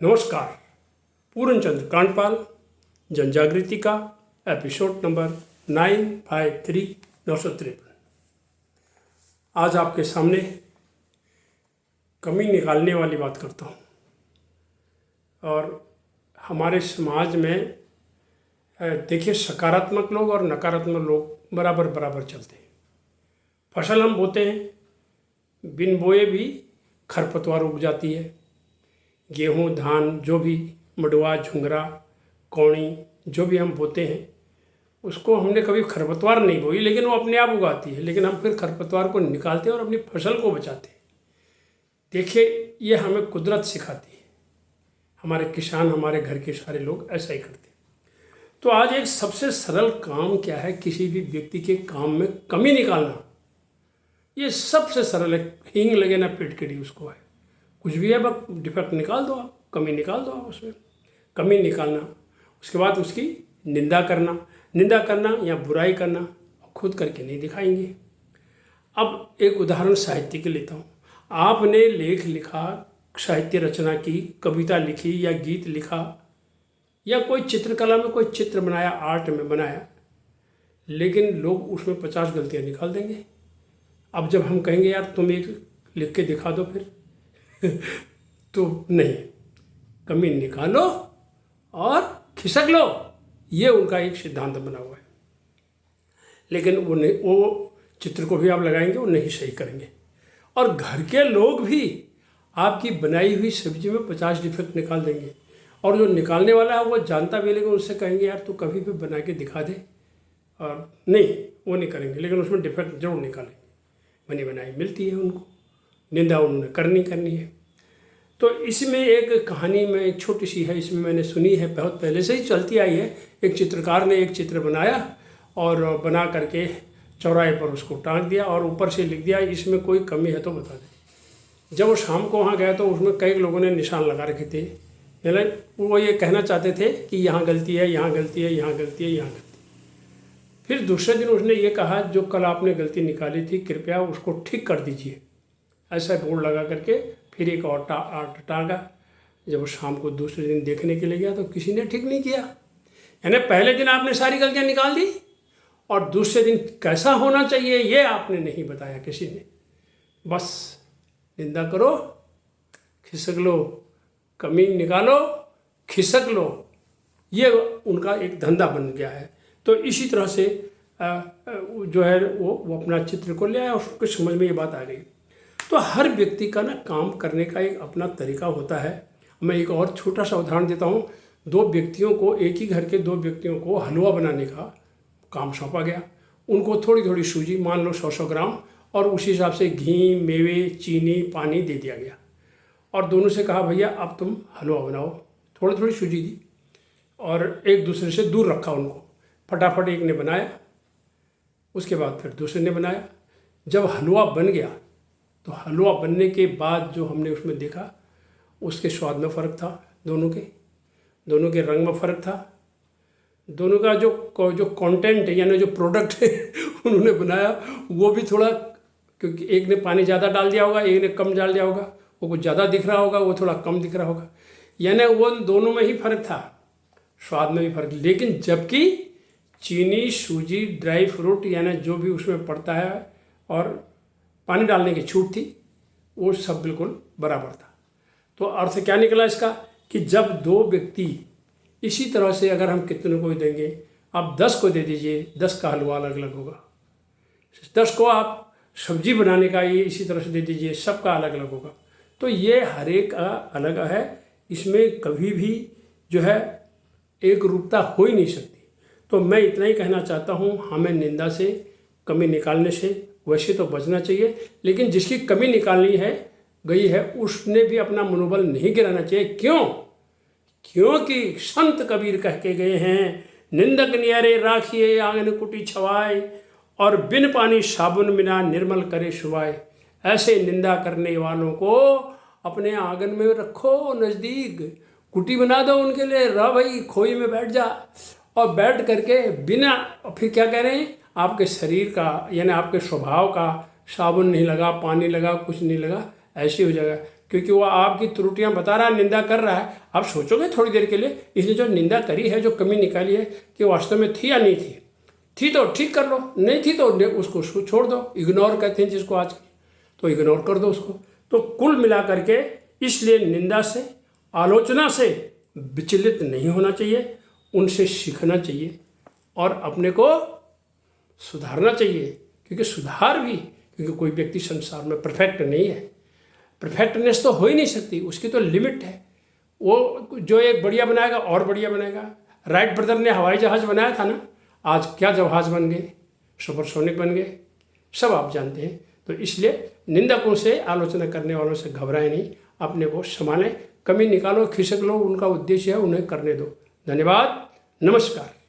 नमस्कार। पूर्णचंद्र कांडपाल जनजागृति का episode number 953 आज आपके सामने कमी निकालने वाली बात करता हूँ। और हमारे समाज में देखिए, सकारात्मक लोग और नकारात्मक लोग बराबर बराबर चलते हैं। फसल हम बोते हैं, बिन बोए भी खरपतवार उग जाती है। गेहूँ, धान, जो भी मडुआ, झुंगरा, कौड़ी जो भी हम बोते हैं, उसको हमने कभी खरपतवार नहीं बोई, लेकिन वो अपने आप उगाती है। लेकिन हम फिर खरपतवार को निकालते हैं और अपनी फसल को बचाते हैं। देखिए, ये हमें कुदरत सिखाती है। हमारे किसान, हमारे घर के सारे लोग ऐसा ही करते हैं। तो आज एक सबसे सरल काम क्या है, किसी भी व्यक्ति के काम में कमी निकालना। ये सबसे सरल है। हींग लगे ना पेट के लिए, उसको है कुछ भी है, बस डिफेक्ट निकाल दो आप, कमी निकाल दो आप उसमें। कमी निकालना, उसके बाद उसकी निंदा करना या बुराई करना, खुद करके नहीं दिखाएंगे। अब एक उदाहरण साहित्य के लेता हूँ। आपने लेख लिखा, साहित्य रचना की, कविता लिखी या गीत लिखा या कोई चित्रकला में कोई चित्र बनाया, आर्ट में बनाया, लेकिन लोग उसमें 50 गलतियाँ निकाल देंगे। अब जब हम कहेंगे यार तुम एक लिख के दिखा दो, फिर तो नहीं, कमी निकालो और खिसक लो, ये उनका एक सिद्धांत बना हुआ है। लेकिन वो नहीं, वो चित्र को भी आप लगाएंगे, वो नहीं सही करेंगे। और घर के लोग भी आपकी बनाई हुई सब्जी में 50 डिफेक्ट निकाल देंगे। और जो निकालने वाला है वो जानता भी, लेकिन उससे कहेंगे यार तू कभी भी बना के दिखा दे, और नहीं, वो नहीं करेंगे, लेकिन उसमें डिफेक्ट जरूर निकालेंगे। बनी बनाई मिलती है उनको, निंदा उन्होंने करनी है। तो इसमें एक कहानी में एक छोटी सी है, इसमें मैंने सुनी है, बहुत पहले से ही चलती आई है। एक चित्रकार ने एक चित्र बनाया और बना करके चौराहे पर उसको टांग दिया और ऊपर से लिख दिया इसमें कोई कमी है तो बता दें। जब वो शाम को वहाँ गया तो उसमें कई लोगों ने निशान लगा रखे थे। यानी वो ये कहना चाहते थे कि यहाँ गलती है, यहाँ गलती है, यहाँ गलती है, यहाँ गलती। फिर दूसरे दिन उसने ये कहा जो कल आपने गलती निकाली थी, कृपया उसको ठीक कर दीजिए। ऐसा बोर्ड लगा करके फिर एक और आर्ट टांगा। जब वो शाम को दूसरे दिन देखने के लिए गया तो किसी ने ठीक नहीं किया। यानी पहले दिन आपने सारी गलतियां निकाल दी और दूसरे दिन कैसा होना चाहिए ये आपने नहीं बताया किसी ने। बस निंदा करो, खिसक लो, कमी निकालो, खिसक लो, ये उनका एक धंधा बन गया है। तो इसी तरह से जो है वो अपना चित्र को ले आया और उसको समझ में ये बात आ गई। तो हर व्यक्ति का ना काम करने का एक अपना तरीका होता है। मैं एक और छोटा सा उदाहरण देता हूँ। एक ही घर के दो व्यक्तियों को हलवा बनाने का काम सौंपा गया। उनको थोड़ी थोड़ी सूजी, मान लो 100-100 ग्राम, और उसी हिसाब से घी, मेवे, चीनी, पानी दे दिया गया। और दोनों से कहा भैया अब तुम हलवा बनाओ। थोड़ी थोड़ी सूजी दी और एक दूसरे से दूर रखा उनको। फटाफट एक ने बनाया, उसके बाद फिर दूसरे ने बनाया। जब हलवा बन गया तो हलवा बनने के बाद जो हमने उसमें देखा, उसके स्वाद में फ़र्क था, दोनों के रंग में फ़र्क था, दोनों का जो कंटेंट है यानी जो प्रोडक्ट है उन्होंने बनाया वो भी थोड़ा, क्योंकि एक ने पानी ज़्यादा डाल दिया होगा, एक ने कम डाल दिया होगा, वो कुछ ज़्यादा दिख रहा होगा, वो थोड़ा कम दिख रहा होगा। यानी वो दोनों में ही फ़र्क था, स्वाद में भी फ़र्क। लेकिन जबकि चीनी, सूजी, ड्राई फ्रूट यानी जो भी उसमें पड़ता है और पानी डालने की छूट थी, वो सब बिल्कुल बराबर था। तो अर्थ क्या निकला इसका कि जब दो व्यक्ति इसी तरह से, अगर हम कितने को देंगे, आप 10 को दे दीजिए, 10 का हलवा अलग अलग होगा। 10 को आप सब्जी बनाने का ये इसी तरह से दे दीजिए, सबका अलग अलग होगा। तो ये हर एक का अलग है, इसमें कभी भी जो है एक रूपता हो ही नहीं सकती। तो मैं इतना ही कहना चाहता हूँ, हमें निंदा से, कमी निकालने से वैसे तो बचना चाहिए, लेकिन जिसकी कमी निकालनी है गई है उसने भी अपना मनोबल नहीं गिराना चाहिए। क्योंकि संत कबीर कह के गए हैं, निंदक न्यारे राखिए आंगन कुटी छवाए, और बिन पानी साबुन बिना निर्मल करे सुवाए। ऐसे निंदा करने वालों को अपने आंगन में रखो, नज़दीक कुटी बना दो उनके लिए, रह भाई खोई में बैठ जा, और बैठ करके बिना, फिर क्या कह रहे हैं, आपके शरीर का यानी आपके स्वभाव का साबुन नहीं लगा, पानी लगा, कुछ नहीं लगा, ऐसे हो जाएगा। क्योंकि वो आपकी त्रुटियां बता रहा है, निंदा कर रहा है। आप सोचोगे थोड़ी देर के लिए इसने जो निंदा करी है, जो कमी निकाली है, कि वास्तव में थी या नहीं थी। थी तो ठीक कर लो, नहीं थी तो उसको छोड़ दो। इग्नोर कहते हैं जिसको आजकल, तो इग्नोर कर दो उसको। तो कुल मिला करके इसलिए निंदा से, आलोचना से विचलित नहीं होना चाहिए, उनसे सीखना चाहिए और अपने को सुधारना चाहिए। क्योंकि सुधार भी, क्योंकि कोई व्यक्ति संसार में परफेक्ट नहीं है, परफेक्टनेस तो हो ही नहीं सकती, उसकी तो लिमिट है। वो जो एक बढ़िया बनाएगा और बढ़िया बनाएगा। राइट ब्रदर ने हवाई जहाज़ बनाया था ना, आज क्या जहाज़ बन गए, सुपरसोनिक बन गए, सब आप जानते हैं। तो इसलिए निंदकों से, आलोचना करने वालों से घबराए नहीं, अपने को संभालें, कमी निकालो, खिसक लो, उनका उद्देश्य है उन्हें करने दो। धन्यवाद, नमस्कार।